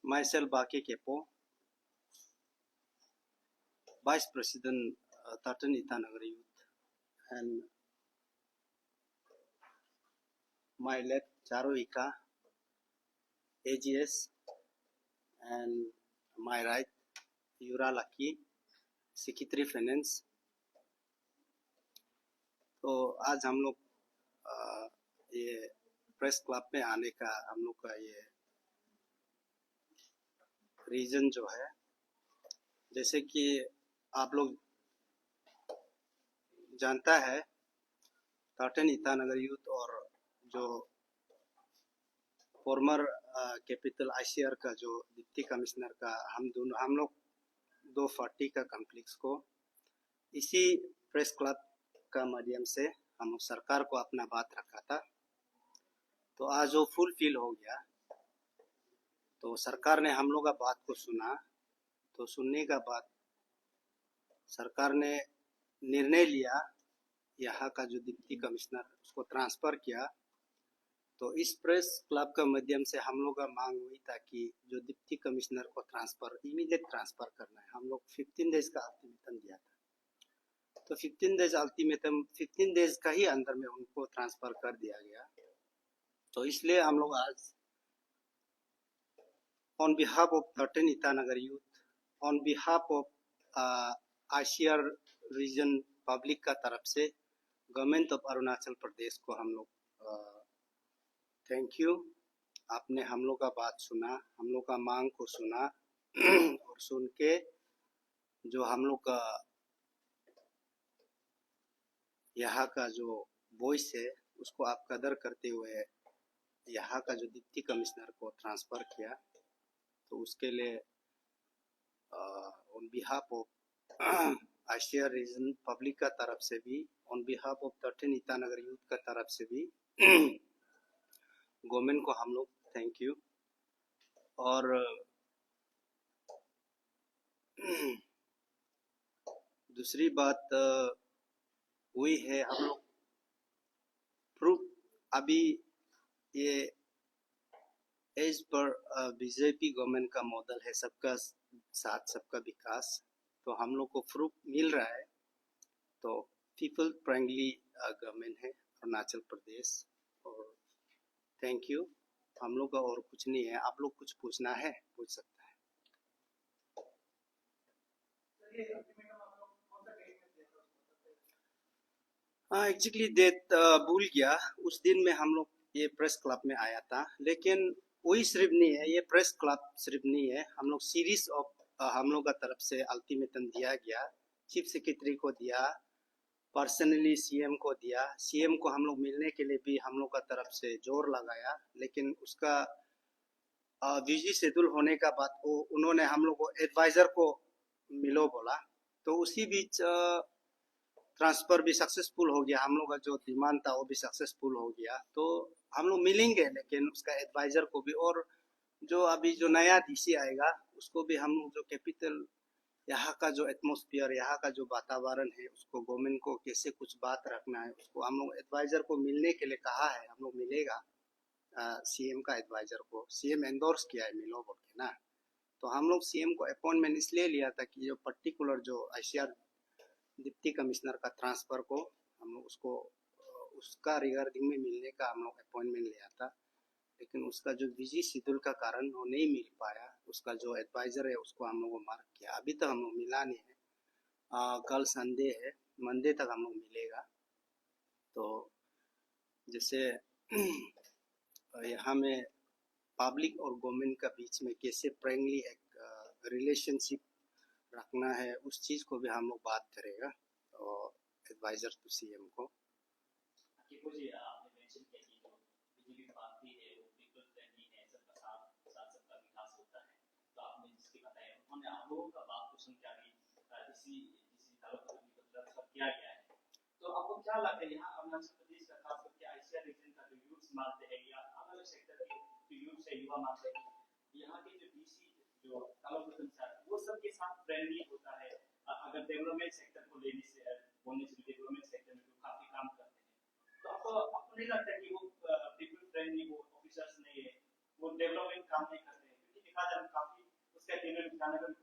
myself Bake Kepo, Vice President Tartan Itanagari Youth, and my left Charo Ika, AGS, and my right Yura Laki, Secretary Finance. तो आज हम लोग ये press club में आने का हम लोग का ये रीजन जो है, जैसे कि आप लोग जानता है टार्टन ईटानगर यूथ और जो फॉर्मर कैपिटल आईसीआर का जो डिप्टी कमिश्नर का हम लोग दो पार्टी का कॉन्फ्लिक्ट को इसी प्रेस क्लब का माध्यम से हम सरकार को अपना बात रखा था। तो आज वो फुलफिल हो गया। तो सरकार ने हम लोग का बात को सुना। तो सुनने का बाद सरकार ने निर्णय लिया, यहाँ का जो डिप्टी कमिश्नर उसको ट्रांसफ़र किया। तो इस प्रेस क्लब का माध्यम से हम लोग का मांग हुई था कि जो डिप्टी कमिश्नर को इमीडिएट ट्रांसफ़र करना है। हम लोग 15 डेज का अल्टीमेटम दिया था। तो 15 डेज का ही अंदर में उनको ट्रांसफ़र कर दिया गया। तो इसलिए हम लोग आज on behalf of Tartan Itanagar youth, on behalf of ICR region public का तरफ से गवर्नमेंट ऑफ अरुणाचल प्रदेश को हम लोग थैंक यू। आपने हम लोग का बात सुना, हम लोग का मांग को सुना और सुन के जो हम लोग का यहाँ का जो वॉइस है उसको आप कदर करते हुए यहाँ का जो डिप्टी कमिश्नर को ट्रांसफ़र किया। तो उसके लिए on behalf of ICR region public का तरफ से भी, on behalf of Tartan Itanagar youth का तरफ से भी गवर्नमेंट को हम लोग थैंक यू। और दूसरी बात हुई है, हम लोग प्रूफ अभी ये एज पर बीजेपी गवर्नमेंट का मॉडल है सबका साथ सबका विकास। तो हम लोग को प्रूफ मिल रहा है। तो पीपल फ्रेंडली गवर्नमेंट है अरुणाचल प्रदेश। और थैंक यू। हम लोग का और कुछ नहीं है। आप लोग कुछ पूछना है पूछ सकता है। हाँ, एग्जैक्टली डेट भूल गया। उस दिन में हम लोग ये प्रेस क्लब में आया था, लेकिन वही सिर्फ नहीं है, ये प्रेस क्लब सिर्फ नहीं है। हम लोग सीरीज ऑफ हम लोग का तरफ से अल्टीमेटम दिया गया, चीफ सेक्रेटरी को दिया, पर्सनली सीएम को दिया। सीएम को हम लोग मिलने के लिए भी हम लोग का तरफ से जोर लगाया, लेकिन उसका बिजी शेड्यूल होने का बाद वो उन्होंने हम लोग को एडवाइज़र को मिलो बोला। तो उसी बीच ट्रांसफ़र भी सक्सेसफुल हो गया। हम लोग का जो डिमांड था वो भी सक्सेसफुल हो गया। तो हम लोग मिलेंगे, लेकिन उसका एडवाइज़र को भी, और जो अभी जो नया डीसी आएगा उसको भी हम लोग जो कैपिटल यहाँ का जो एटमॉस्फेयर, यहाँ का जो वातावरण है, उसको गवर्नमेंट को कैसे कुछ बात रखना है, उसको हम लोग एडवाइज़र को मिलने के लिए कहा है। हम लोग मिलेगा सीएम का एडवाइज़र को। सीएम एंडोर्स किया है मिलो बोल के ना। तो हम लोग सीएम को अपॉइंटमेंट इसलिए लिया था कि जो पर्टिकुलर जो आईसीआर डिप्टी कमिश्नर का ट्रांसफ़र को हम लोग उसको उसका रिगार्डिंग में मिलने का हम लोग अपॉइंटमेंट लिया था। लेकिन उसका जो बिजी शेड्यूल का कारण वो नहीं मिल पाया। उसका जो एडवाइज़र है उसको हम लोग को मार्क किया। अभी तक हम लोग मिला नहीं है। कल संडे है, मंडे तक हम लोग मिलेगा। तो जैसे यहाँ में पब्लिक और गवर्नमेंट का बीच में कैसे फ्रेंडली एक रिलेशनशिप रखना है, उस चीज़ को भी हम लोग बात करेगा और एडवाइज़र टू सीएम को। तो आपको क्या लगता है यहाँ अरुणाचल प्रदेश का खास करके आईसीआर रीजन का जो यूथ मानते हैं या अलग सेक्टर के जो यूथ से युवा मानते हैं, यहाँ के जो डीसी जो कालोपतन सर वो सबके साथ फ्रेंडली होता है। अगर डेवलपमेंट सेक्टर को लेने से बोलने से डेवलपमेंट सेक्टर में जो काफी काम करते हैं, तो आपको नहीं लगता कि वो पीपल फ्रेंडली वो ऑफिसर्स नहीं है, वो डेवलपमेंट काम नहीं करते हैं? देखा जाए काफी उसका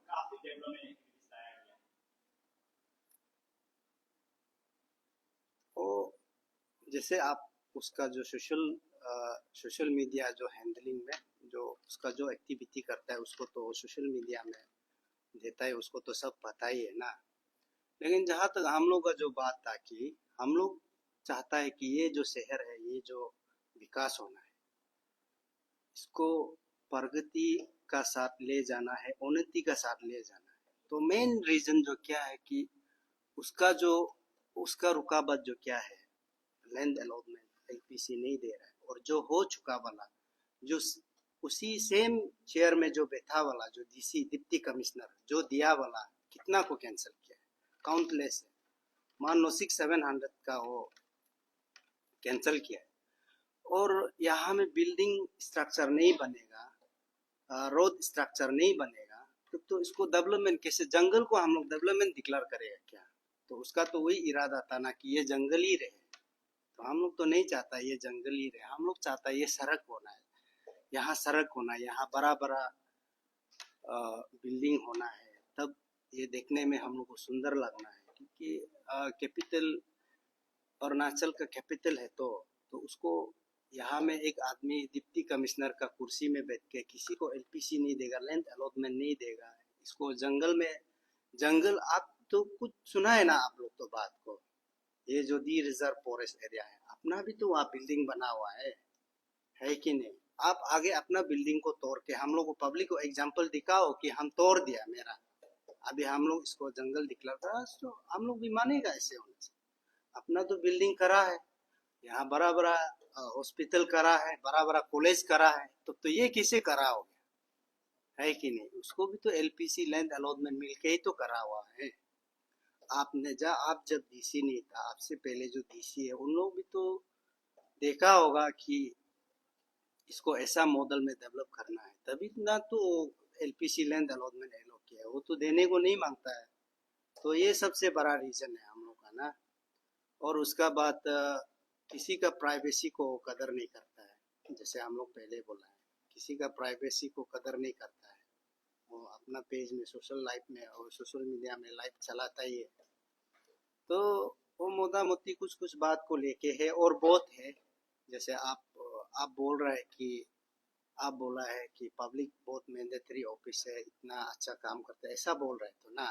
काफी डेवलपमेंट एक्टिविटीज लाया गया। वो जैसे आप उसका जो सोशल मीडिया जो हैंडलिंग में जो उसका जो एक्टिविटी करता है उसको तो सोशल मीडिया में देता है, उसको तो सब पता ही है ना। लेकिन जहाँ तक हम लोग का जो बात था कि हम लोग चाहता है कि ये जो शहर है, ये जो विकास होना है, इसको प्रगति का साथ ले जाना है, उन्नति का साथ ले जाना है। तो मेन रीजन जो क्या है कि उसका जो उसका रुकावट जो क्या है, लैंड अलॉटमेंट एलपीसी नहीं दे रहा है। और जो हो चुका वाला जो उसी सेम चेयर में जो बैठा वाला जो डीसी डिप्टी कमिश्नर जो दिया वाला कितना को कैंसिल किया है, काउंटलेस है। मान लो 600-700 का वो कैंसिल किया है। और यहाँ में बिल्डिंग स्ट्रक्चर नहीं बनेगा, रोड स्ट्रक्चर नहीं बनेगा, तो इसको डेवलपमेंट कैसे, जंगल को हम लोग डेवलपमेंट डिक्लेयर करेगा क्या? तो उसका तो वही इरादा था ना कि ये जंगल ही रहे। तो हम लोग तो नहीं चाहता ये जंगल ही रहे, हम लोग चाहता ये सड़क होना है, यहाँ सड़क होना है, यहाँ बड़ा बड़ा बिल्डिंग होना है, तब ये देखने में हम लोग को सुंदर लगना है। क्योंकि कैपिटल अरुणाचल का कैपिटल है, तो उसको यहाँ में एक आदमी डिप्टी कमिश्नर का कुर्सी में बैठ के किसी को एलपीसी नहीं देगा, लैंड अलॉटमेंट नहीं देगा, इसको जंगल में जंगल आप तो कुछ सुना है ना आप लोग तो बात को, ये जो दी रिजर्व फॉरेस्ट एरिया है, अपना भी तो वहाँ बिल्डिंग बना हुआ है कि नहीं? आप आगे अपना बिल्डिंग को तोड़ के हम लोग को पब्लिक को एग्जांपल दिखाओ कि हम तोड़ दिया मेरा, अभी हम लोग इसको जंगल डिक्लेयर करा, तो हम लोग भी मानेगा ऐसे होने से। अपना तो बिल्डिंग करा है, यहाँ बड़ा बड़ा हॉस्पिटल करा है, बड़ा बड़ा कॉलेज करा है, तो ये किसे करा हो गया है कि नहीं? उसको भी तो एलपीसी लैंड अलॉटमेंट मिलके ही तो करा हुआ है। आप जब डीसी नहीं था, आपसे पहले जो डीसी है, उन लोग भी तो देखा होगा कि इसको ऐसा मॉडल में डेवलप करना है, तभी ना तो एलपीसी लैंड अलॉटमेंट एलो किया है, वो तो देने को नहीं मांगता है। तो ये सबसे बड़ा रीजन है हम लोग का ना। और उसका बाद किसी का प्राइवेसी को कदर नहीं करता है, जैसे हम लोग पहले बोला है, किसी का प्राइवेसी को कदर नहीं करता है। वो अपना पेज में सोशल लाइफ में और सोशल मीडिया में लाइफ चलाता ही है। तो वो मोटा मोटी कुछ कुछ बात को लेके है और बहुत है। जैसे आप बोल रहे हैं कि आप बोला है कि पब्लिक बहुत मैंडेटरी ऑफिस है, इतना अच्छा काम करता है, ऐसा बोल रहे तो ना।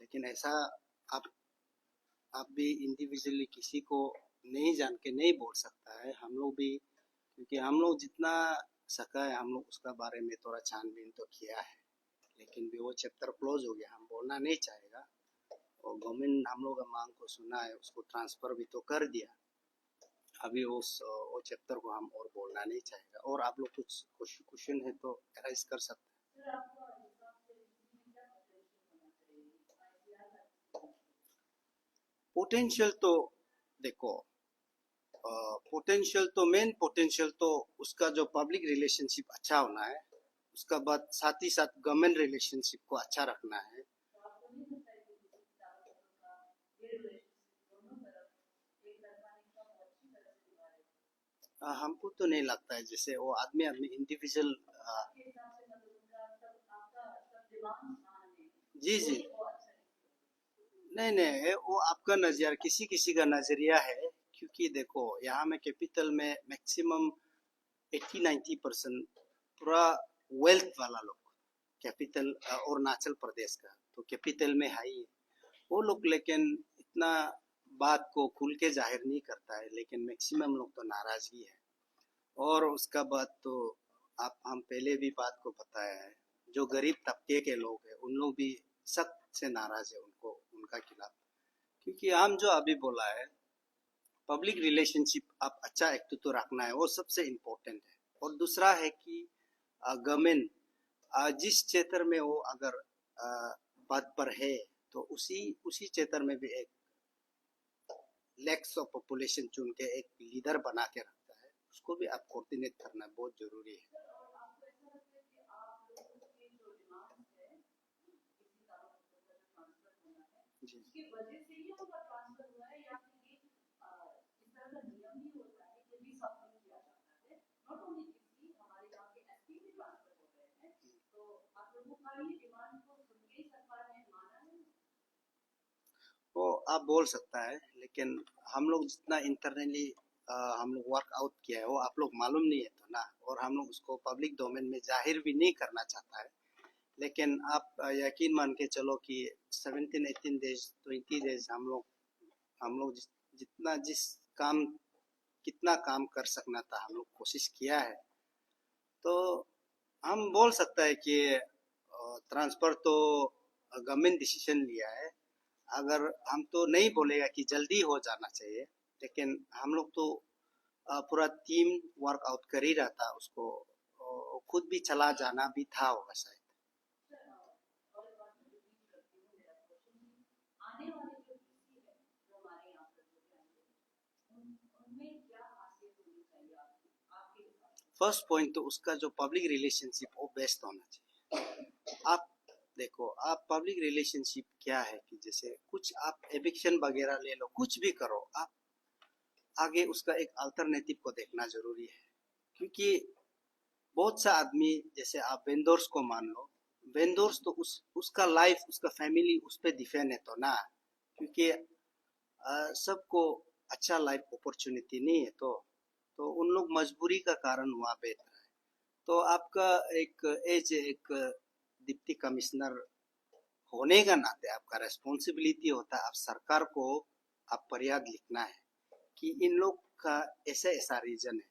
लेकिन ऐसा आप आप भी इंडिविजुअली किसी को नहीं जान के नहीं बोल सकता है, हम लोग भी, क्योंकि हम लोग जितना सका है हम लोग उसका बारे में थोड़ा छानबीन तो किया है। लेकिन भी वो चैप्टर क्लोज हो गया, हम बोलना नहीं चाहेगा। और गवर्नमेंट हम लोग का मांग को सुना है, उसको ट्रांसफर भी तो कर दिया। अभी वो चैप्टर को हम और बोलना नहीं चाहेगा। और आप लोग कुछ क्वेश्चन है तो राइज कर सकते हैं। पोटेंशियल तो देखो, पोटेंशियल तो मेन पोटेंशियल तो उसका जो पब्लिक रिलेशनशिप अच्छा होना है, उसका बाद साथ ही साथ गवर्नमेंट रिलेशनशिप को अच्छा रखना है। हमको तो नहीं लगता है, जैसे वो आदमी आदमी इंडिविजुअल। जी जी, नहीं नहीं, वो आपका नजरिया, किसी किसी का नजरिया है। क्योंकि देखो यहाँ में कैपिटल में मैक्सिमम 80-90% पूरा वेल्थ वाला लोग कैपिटल अरुणाचल प्रदेश का तो कैपिटल में है ही। वो लोग लेकिन इतना बात को खुल के जाहिर नहीं करता है, लेकिन मैक्सिमम लोग तो नाराजगी है। और उसका बाद तो आप हम पहले भी बात को बताया है, जो गरीब तबके के लोग हैं उन लोग भी सख्त से नाराज है उनको उनका खिलाफ। क्योंकि हम जो अभी बोला है, पब्लिक रिलेशनशिप आप अच्छा एक तो रखना है, वो सबसे इम्पोर्टेंट है। और दूसरा है कि गवर्नमेंट जिस क्षेत्र में वो अगर पद पर है, तो उसी उसी क्षेत्र में भी एक लैक्स ऑफ पॉपुलेशन चुन के एक लीडर बना के रखता है, उसको भी आप कोऑर्डिनेट करना बहुत जरूरी है। जी। वो आप बोल सकता है, लेकिन हम लोग जितना इंटरनली हम लोग वर्कआउट किया है वो आप लोग मालूम नहीं है तो ना, और हम लोग उसको पब्लिक डोमेन में जाहिर भी नहीं करना चाहता है। लेकिन आप यकीन मान के चलो कि 17-18 डेज 20 डेज हम लोग जितना जिस काम कितना काम कर सकना था हम लोग कोशिश किया है। तो हम बोल सकता है कि ट्रांसफर तो गवर्नमेंट डिसीजन लिया है। अगर हम तो नहीं बोलेगा कि जल्दी हो जाना चाहिए, लेकिन हम लोग तो पूरा टीम वर्कआउट कर ही रहा था उसको, खुद भी चला जाना भी था होगा शायद। फर्स्ट पॉइंट तो उसका जो पब्लिक रिलेशनशिप वो बेस्ट होना चाहिए। आप देखो, आप पब्लिक रिलेशनशिप क्या है कि जैसे कुछ आप एविक्शन वगैरह ले लो, कुछ भी करो, आप आगे उसका एक अल्टरनेटिव को देखना जरूरी है। क्योंकि बहुत सा आदमी, जैसे आप वेंडर्स को मान लो, वेंडर्स तो उसका लाइफ उसका फैमिली उस पर डिपेंड है तो ना। क्योंकि सबको अच्छा लाइफ अपॉर्चुनिटी नहीं है, तो उन लोग मजबूरी का कारण वहाँ बैठ रहा है। तो आपका एक एज एक डिप्टी कमिश्नर होने का नाते आपका रेस्पॉन्सिबिलिटी होता है, आप सरकार को आप फरियाद लिखना है कि इन लोग का ऐसा ऐसा रीजन है,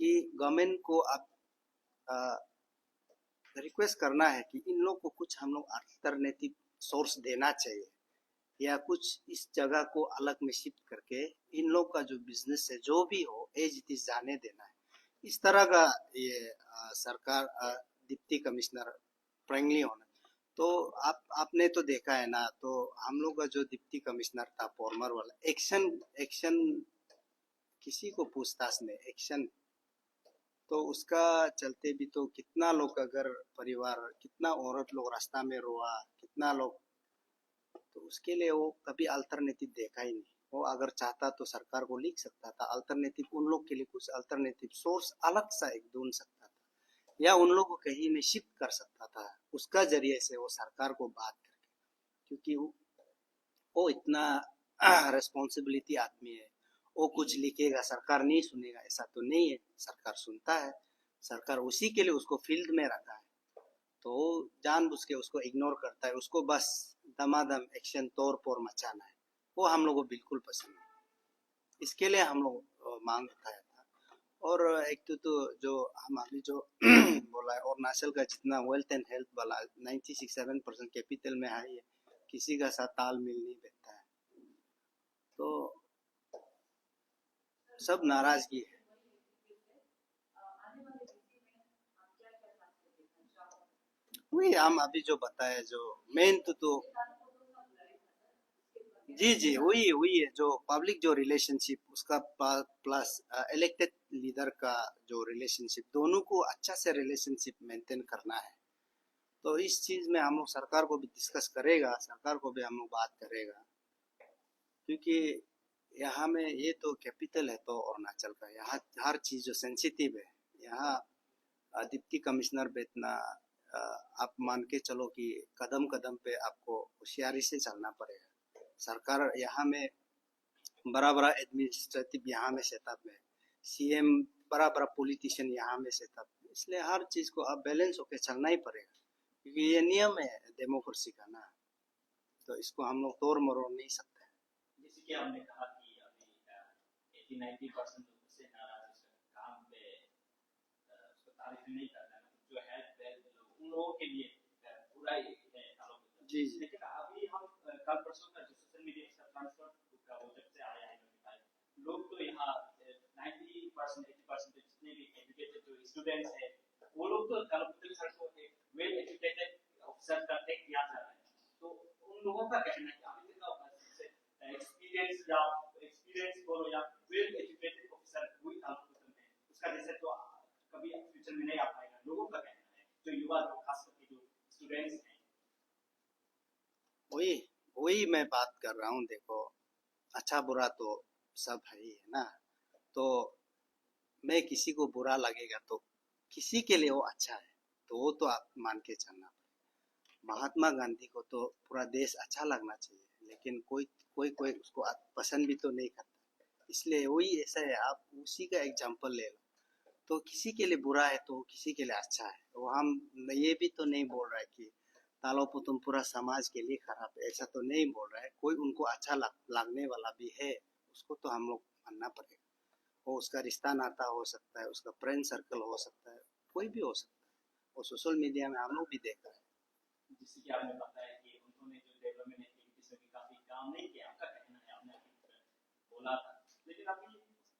कि गवर्नमेंट को आप रिक्वेस्ट करना है कि इन लोग को कुछ हम लोग अल्टरनेटिव सोर्स देना चाहिए, या कुछ इस जगह को अलग में शिफ्ट करके इन लोग का जो बिजनेस है जो भी हो एज इट इज जाने देना है। इस तरह का ये सरकार डिप्टी कमिश्नर फ्रेंकली होना। तो आपने तो देखा है ना, तो हम लोग का जो डिप्टी कमिश्नर था फॉर्मर वाला, एक्शन एक्शन किसी को पूछताछ नहीं, एक्शन तो उसका चलते भी तो कितना लोग अगर परिवार, कितना औरत लोग रास्ता में रोआ, कितना लोग, तो उसके लिए वो कभी अल्टरनेटिव देखा ही नहीं। वो अगर चाहता तो सरकार को लिख सकता था अल्टरनेटिव, उन लोग के लिए कुछ अल्टरनेटिव सोर्स अलग सा एक ढूंढ सकता था, या उन लोग को कहीं में शिफ्ट कर सकता था उसका जरिए से वो सरकार को बात करके। क्योंकि वो इतना रेस्पॉन्सिबिलिटी आदमी है, वो कुछ लिखेगा सरकार नहीं सुनेगा ऐसा तो नहीं है, सरकार सुनता है। सरकार उसी के लिए उसको फील्ड में रखा है, तो जानबूझ के उसको इग्नोर करता है, उसको बस दमादम एक्शन तौर पर मचाना है। वो हम लोग को बिल्कुल पसंद नहीं। इसके लिए हम लोग मांग उठाया था। और एक तो जो हम अभी जो बोला है, अरुणाचल का जितना वेल्थ एंड हेल्थ वाला 96-7% कैपिटल में है, ये किसी का साथ तालमेल नहीं बैठता है, तो सब नाराजगी है। वही हम अभी जो बताए, जो मेन तो जी जी वही वही है, जो पब्लिक जो रिलेशनशिप उसका प्लस इलेक्टेड लीडर का जो रिलेशनशिप, दोनों को अच्छा से रिलेशनशिप मेंटेन करना है। तो इस चीज में हम लोग सरकार को भी डिस्कस करेगा, सरकार को भी हम लोग बात करेगा। क्योंकि यहाँ में ये तो कैपिटल है तो अरुणाचल का, यहाँ हर चीज जो सेंसिटिव है, यहाँ डिप्टी कमिश्नर बैठना, आप मान के चलो कि कदम कदम पे आपको होशियारी से चलना पड़ेगा। सरकार यहाँ में बड़ा बड़ा एडमिनिस्ट्रेटिव यहाँ में सेटअप है, सीएम बड़ा बड़ा पॉलिटिशियन यहाँ में सेटअप, इसलिए हर चीज को अब बैलेंस होकर चलना ही पड़ेगा। क्योंकि ये नियम है डेमोक्रेसी का ना, तो इसको हम लोग तोड़ मरोड़ नहीं सकते। जैसे कि आपने कहा कि अभी 80-90% लोग से नाराज है सर, काम पे उसको तारीफ नहीं करना है, मतलब जो हेल्थ वेल्थ उन लोगों के लिए पूरा ही है आरोप। जी जी लेकिन अभी हम कल परसों का जो सोशल मीडिया का ट्रांसफर का वो जब से आया है नोटिफाइड, लोग तो यहाँ 90% 80% जितने भी एजुकेटेड जो स्टूडेंट्स है, वो लोग तो कल सर को एक वेल एजुकेटेड ऑफिसर का टेक किया जा रहा है। तो उन लोगों का कहना है कि अभी तक एक्सपीरियंस या एक्सपीरियंस बोलो या वेल एजुकेटेड ऑफिसर कोई तालुक में उसका जैसे तो कभी फ्यूचर में नहीं आ पाएगा, लोगों का कहना है, जो युवा लोग खास करके जो स्टूडेंट्स हैं। वही वही मैं बात कर रहा हूँ। देखो, अच्छा बुरा तो सब है ही है ना, तो मैं किसी को बुरा लगेगा तो किसी के लिए वो अच्छा है, तो वो तो आप मान के चलना। महात्मा गांधी को तो पूरा देश अच्छा लगना चाहिए, लेकिन कोई कोई कोई उसको पसंद भी तो नहीं करता। इसलिए वही ऐसा है, आप उसी का एग्जाम्पल ले लो। तो किसी के लिए बुरा है तो किसी के लिए अच्छा है। तो हम ये भी तो नहीं बोल रहा है कि तालो पुतुम पूरा समाज के लिए खराब है, ऐसा तो नहीं बोल रहा है। कोई उनको अच्छा लगने वाला भी है, उसको तो हम लोग मानना पड़ेगा। वो उसका रिश्ता नाता हो सकता है, उसका फ्रेंड सर्कल हो सकता है, कोई भी हो सकता है। और सोशल मीडिया में हम लोग भी देख रहे हैं। जिससे कि आपने बताया कि उन्होंने जो डेवलपमेंट एक्टिविटीज में भी काफी काम नहीं किया, आपका कहना है, आपने अभी बोला था। लेकिन अभी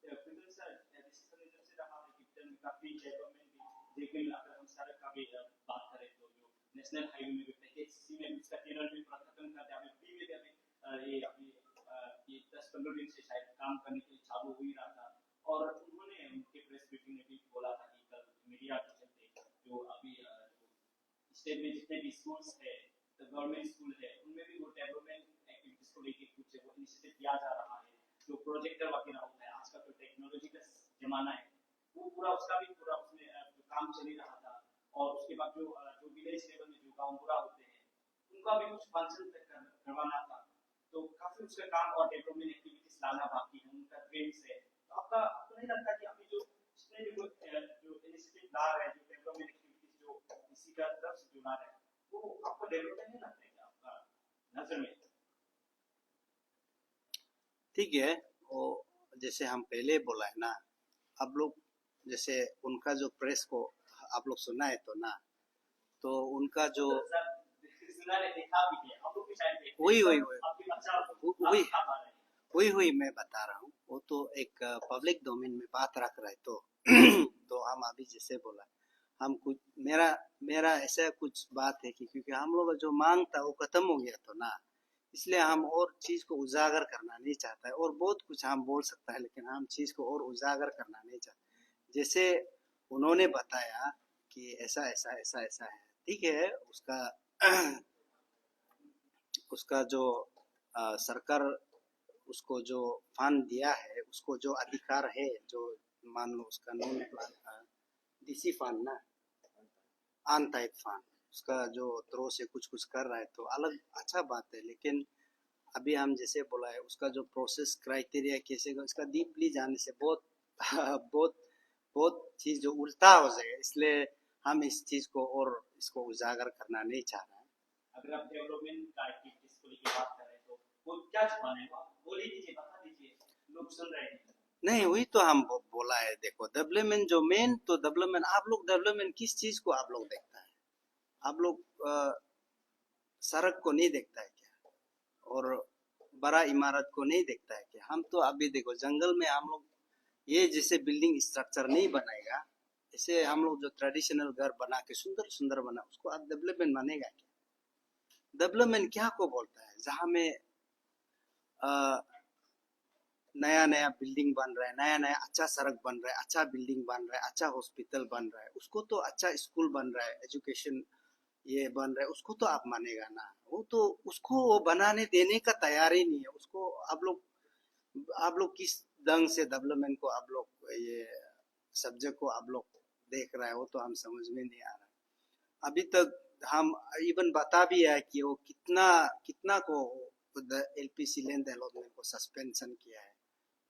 प्रेजेंट सर डिसीजन इधर से रहा है कि इधर में काफी डेवलपमेंट भी देखने में, अगर हम सड़क का भी बात करें तो जो नेशनल हाईवे में भी पैकेज सी में इसका टेंडर भी पूरा खत्म कर दिया, अभी फ्री में भी अभी ये अभी ये 10-15 दिन से शायद काम करने के लिए चालू हो ही रहा था। और उन्होंने उनके प्रेस मीटिंग में भी बोला था कि कल मीडिया के चलते जो अभी स्टेट में जितने भी स्कूल्स है, गवर्नमेंट स्कूल है, उनमें भी वो डेवलपमेंट एक्टिविटीज को लेकर कुछ वो इनिशिएटिव किया जा रहा है। जो प्रोजेक्टर वगैरह होता है, आज का जो टेक्नोलॉजी का जमाना है, वो पूरा उसका भी पूरा उसमें जो काम चल ही रहा था। और उसके बाद जो जो विलेज लेवल में जो गाँव पूरा होते हैं, उनका भी कुछ फंक्शन करवाना था। तो काफी उसका काम और डेवलपमेंट एक्टिविटीज लाना बाकी है, उनका ड्रीम्स है। तो आपको नहीं लगता कि अभी जो जितने भी जो इनिशिएटिव ला रहे हैं, जो डेवलपमेंट एक्टिविटीज जो इसी का तरफ से जो ला रहे हैं, वो आपको डेवलपमेंट नहीं लगता है क्या आपका नजर में? ठीक है, वो जैसे हम पहले बोला है ना, आप लोग जैसे उनका जो प्रेस को आप लोग सुना है तो ना, तो उनका जो वही वही वही वही वही मैं बता रहा हूँ। वो तो एक पब्लिक डोमेन में बात रख रहा है तो तो हम अभी जैसे बोला, हम कुछ मेरा मेरा ऐसा कुछ बात है कि क्योंकि हम लोग का जो मांग था वो खत्म हो गया तो ना, इसलिए हम और चीज को उजागर करना नहीं चाहता है। और बहुत कुछ हम बोल सकता है, लेकिन हम चीज को और उजागर करना नहीं चाहते। जैसे उन्होंने बताया कि ऐसा ऐसा ऐसा ऐसा है, ठीक है, उसका उसका जो सरकार उसको जो फंड दिया है, उसको जो अधिकार है, जो मान लो उसका नॉन प्लान डीसी फंड ना, अनटाइप फंड, उसका जो थ्रो से कुछ कुछ कर रहा है तो अलग अच्छा बात है। लेकिन अभी हम जैसे बोला है, उसका जो प्रोसेस क्राइटेरिया कैसे, इसका डीपली जाने से बहुत बहुत बहुत चीज जो उल्टा हो जाएगा, इसलिए हम इस चीज को और इसको उजागर करना नहीं चाह रहे हैं। अगर आप डेवलपमेंट का एक्टिविटीज को लेकर बात करें तो वो क्या छुपाने को बोल ही दीजिए, बता दीजिए, लोग सुन रहे हैं। नहीं, वही तो हम बोला है। देखो डेवलपमेंट जो मेन तो डेवलपमेंट, आप लोग डेवलपमेंट किस चीज को आप लोग देखता है? आप लोग सड़क को नहीं देखता है क्या? और बड़ा इमारत को नहीं देखता है क्या? हम तो अभी देखो जंगल में हम लोग ये जैसे बिल्डिंग स्ट्रक्चर नहीं बनाएगा, ऐसे हम लोग जो ट्रेडिशनल घर बना के सुंदर सुंदर बना, उसको आप डेवलपमेंट मानेगा क्या? डेवलपमेंट क्या को बोलता है? जहाँ में नया नया बिल्डिंग बन रहा है, नया नया अच्छा सड़क बन रहा है, अच्छा बिल्डिंग बन रहा है, अच्छा हॉस्पिटल बन रहा है, उसको तो अच्छा स्कूल बन रहा है, एजुकेशन ये बन रहा है, उसको तो आप मानेगा ना। वो तो उसको वो बनाने देने का तैयार ही नहीं है। उसको आप लोग किस ढंग से डेवलपमेंट को आप लोग ये सब्जेक्ट को आप लोग देख रहा है, वो तो हम समझ में नहीं आ रहा। अभी तक हम इवन बता भी है कि वो कितना कितना को एलपीसी लैंड डेवलपमेंट को सस्पेंशन किया है,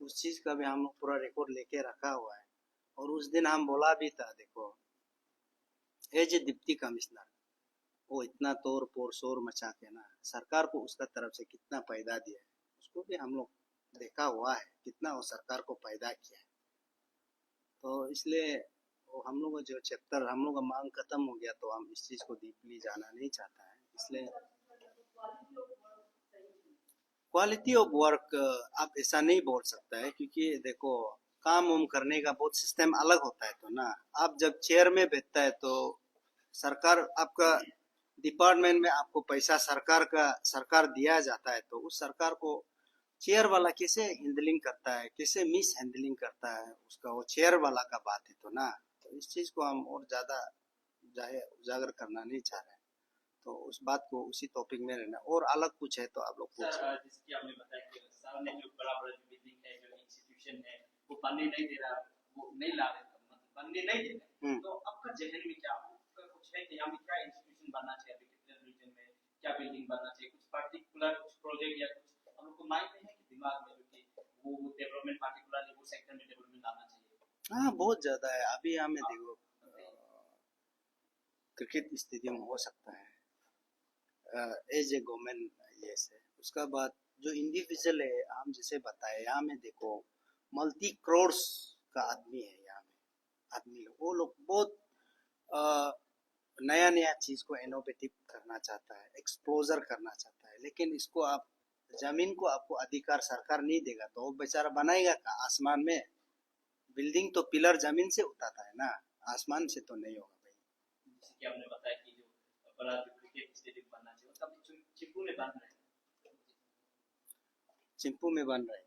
उस चीज का भी हम लोग पूरा रिकॉर्ड लेके रखा हुआ है। और उस दिन हम बोला भी था, देखो एज ए डिप्टी कमिश्नर, वो इतना तोड़ फोड़ शोर मचा के ना सरकार को उसका तरफ से कितना फायदा दिया है, उसको भी हम लोग देखा हुआ है, कितना वो सरकार को फायदा किया है। तो इसलिए वो हम लोग का जो चैप्टर हम लोग का मांग खत्म हो गया, तो हम इस चीज को डीपली जाना नहीं चाहता है। इसलिए क्वालिटी ऑफ वर्क आप ऐसा नहीं बोल सकता है, क्योंकि देखो काम उम करने का बहुत सिस्टम अलग होता है तो ना। आप जब चेयर में बैठता है तो सरकार आपका डिपार्टमेंट में आपको पैसा सरकार दिया जाता है, तो उस सरकार को चेयर वाला कैसे हैंडलिंग करता है, कैसे मिस हैंडलिंग करता है, उसका वो चेयर वाला का बात है तो ना। तो इस चीज को हम और ज्यादा उजागर करना नहीं चाह रहे हैं। तो उस बात को उसी टॉपिक में रहना, और अलग कुछ है तो आप लोग पूछ सर जैसे कि आपने बताया कि सर ने जो बड़ा बड़ा जो बिल्डिंग है, जो इंस्टीट्यूशन है, वो बनने नहीं दे रहा, वो नहीं ला रहे, मतलब बनने नहीं दे रहे। तो आपका जहन में क्या आपका कुछ है कि यहाँ पे क्या इंस्टीट्यूशन बनना चाहिए अभी कितने रीजन क्या बिल्डिंग बनना चाहिए, कुछ पर्टिकुलर कुछ प्रोजेक्ट या कुछ हम लोग को माइंड में है कि दिमाग में जो कि वो डेवलपमेंट पार्टिकुलरली वो सेक्टर में डेवलपमेंट लाना चाहिए। हाँ, बहुत ज्यादा है। अभी यहाँ में देखो क्रिकेट स्टेडियम हो सकता है एज ए गवर्नमेंट ये से। उसका बाद जो इंडिविजुअल है, हम जैसे बताए, यहाँ में देखो मल्टी करोड़्स का आदमी है यहाँ में। आदमी लोग, वो लोग बहुत नया नया चीज को इनोवेटिव करना चाहता है, एक्सप्लोजर करना चाहता है, लेकिन इसको आप जमीन को आपको अधिकार सरकार नहीं देगा तो वो बेचारा बनाएगा कहाँ? आसमान में बिल्डिंग तो पिलर जमीन से उठाता है ना, आसमान से तो नहीं होगा भाई। जैसे कि आपने बताया कि जो बड़ा जो क्रिकेट स्टेडियम बनना चाहिए उसका भी चिपू में बन रहा है, चिंपू में बन रहा है,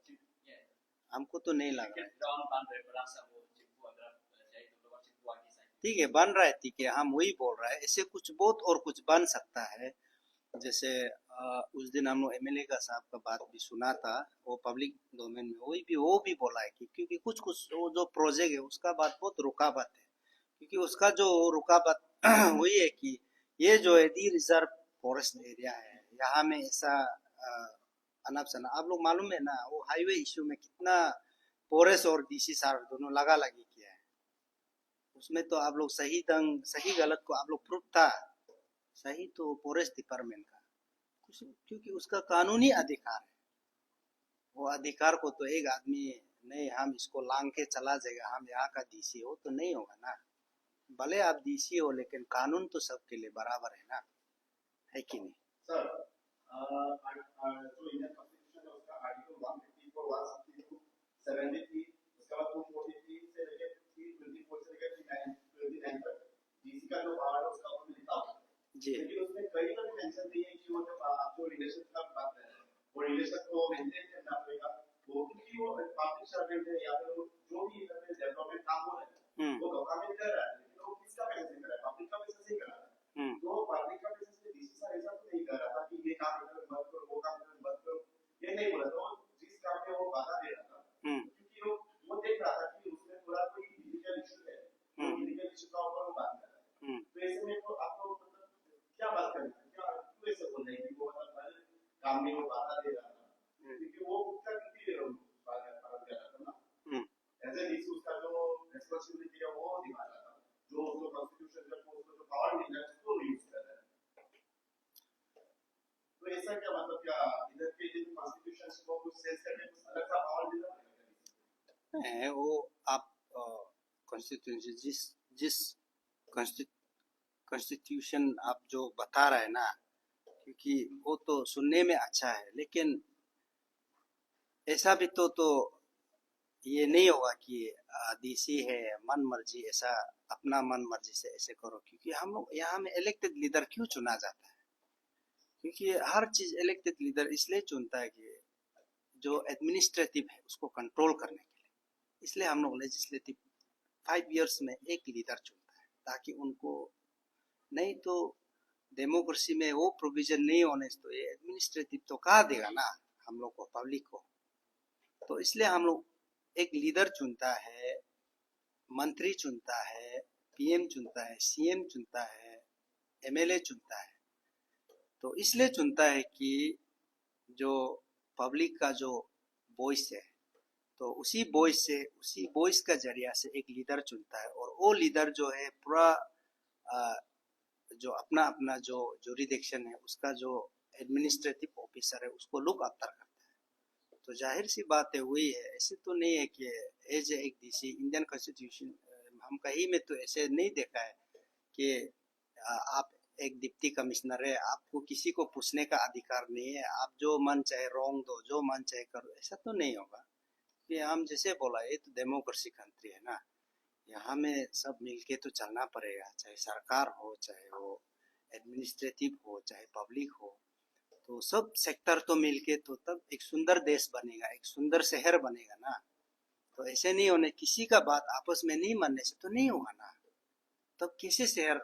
हमको तो नहीं लग रहा है। ग्राउंड बन रहा है बड़ा सा, वो चिपू अगर जाए तो लोग चिपू आगे साइड। ठीक है, बन रहा है, ठीक है, हम वही बोल रहा है। ऐसे कुछ बहुत और कुछ बन सकता है। जैसे उस दिन हम लोग एमएलए का साहब का बात भी सुना था, वो पब्लिक डोमेन में वो भी बोला है कि क्योंकि कुछ कुछ वो जो प्रोजेक्ट है उसका बात बहुत रुकावट है, क्योंकि उसका जो रुकावट वही है कि ये जो है डी रिजर्व फॉरेस्ट एरिया है, यहाँ में ऐसा अनाप शनाप, आप लोग मालूम है ना, वो हाईवे इश्यू में कितना फॉरेस्ट और डीसी साहब दोनों लगा लगी किया है। उसमें तो आप लोग सही गलत को आप लोग प्रूफ था, सही तो फॉरेस्ट डिपार्टमेंट का, क्योंकि उसका कानूनी अधिकार है। वो अधिकार को तो एक आदमी नहीं हम इसको लांग के चला जाएगा, हम यहाँ का डीसी हो तो नहीं होगा ना। भले आप डीसी हो लेकिन कानून तो सबके लिए बराबर है ना, है कि नहीं? सर, जो इंडियन कॉन्स्टिट्यूशन है उसका आर्टिकल 154, 162, 73, उसके बाद 243 से लेकर 324 से लेकर 329 तक डीसी का जो पावर है उसका उसमें लिखा हुआ है जी। लेकिन उसमें कहीं पर भी मेंशन नहीं है कि वो जब आप जो रिलेशन का बात कर रहे हैं वो रिलेशन को मेंटेन करना पड़ेगा, वो क्योंकि वो पब्लिक सर्वेंट है या फिर जो भी डेवलपमेंट काम हो रहा है वो गवर्नमेंट कर रहा है, लेकिन वो किसका पैसे से कर रहा है? पब्लिक का पैसे से कर रहा है। तो पब्लिक का पैसे से डीसी साहब ऐसा तो नहीं कर रहा था कि ये काम मत करो, वो काम मत करो, ये नहीं बोला था। जिस काम में वो बाधा दे रहा था क्योंकि वो देख रहा था कि उसमें थोड़ा कोई लीगल इशू है, तो लीगल इशू का ऊपर वो बात कर रहा है। तो ऐसे में तो आपको मतलब क्या बात करना है, क्या क्यों ऐसे बोल रहे हैं कि वो मतलब हर काम में वो बाधा दे रहा था, क्योंकि वो उसका किसी पालन कर रहा था ना, एज ए डीसी उसका जो रेस्पॉन्सिबिलिटी है वो निभा रहा था, जो उसको कॉन्स्टिट्यूशन का उसको जो पावर मिला है उसको यूज कर रहा है। तो ऐसा क्या मतलब क्या इधर के जो कॉन्स्टिट्यूशन को कुछ सेंस करने कुछ अलग सा पावर मिला है वो आप कॉन्स्टिट्यूशन जिस कॉन्स्टिट्यूशन आप जो बता रहे हैं ना, क्योंकि वो तो सुनने में अच्छा है, लेकिन ऐसा भी तो ये नहीं होगा कि डीसी है मन मर्जी ऐसा अपना मन मर्जी से ऐसे करो, क्योंकि हम लोग यहाँ में इलेक्टेड लीडर क्यों चुना जाता है? क्योंकि हर चीज इलेक्टेड लीडर इसलिए चुनता है कि जो एडमिनिस्ट्रेटिव है उसको कंट्रोल करने के लिए, इसलिए हम लोग लेजिस्लेटिव 5 इयर्स में एक लीडर चुनता है, ताकि उनको, नहीं तो डेमोक्रेसी में वो प्रोविजन नहीं होने से तो ये एडमिनिस्ट्रेटिव तो कहा देगा ना हम लोग को, पब्लिक को। तो इसलिए हम लोग एक लीडर चुनता है, मंत्री चुनता है, पीएम चुनता है, सीएम चुनता है, एमएलए चुनता है। तो इसलिए चुनता है कि जो पब्लिक का जो वॉइस है, तो उसी वॉइस का जरिया से एक लीडर चुनता है, और वो लीडर जो है पूरा जो अपना अपना जो जुरिडिक्शन है उसका जो एडमिनिस्ट्रेटिव ऑफिसर है उसको लुक आफ्टर करता है। तो जाहिर सी बात है वही है, ऐसे तो नहीं है कि एज एक डीसी इंडियन कॉन्स्टिट्यूशन हम कहीं में तो ऐसे नहीं देखा है कि आप एक डिप्टी कमिश्नर है, आपको किसी को पूछने का अधिकार नहीं है, आप जो मन चाहे रोंग दो, जो मन चाहे करो, ऐसा तो नहीं होगा। कि हम जैसे बोला ये तो डेमोक्रेसी कंट्री है ना, यहाँ में सब मिलके तो चलना पड़ेगा, चाहे सरकार हो, चाहे वो एडमिनिस्ट्रेटिव हो, चाहे पब्लिक हो, तो सब सेक्टर तो मिलके तो तब एक सुंदर देश बनेगा, एक सुंदर शहर बनेगा ना। तो ऐसे नहीं होने, किसी का बात आपस में नहीं मानने से तो नहीं होगा ना, तब कैसे शहर,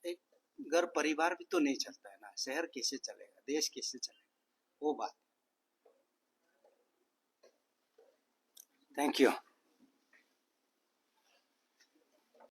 एक घर परिवार भी तो नहीं चलता है ना, शहर कैसे चलेगा, देश कैसे चलेगा, वो बात। Thank you.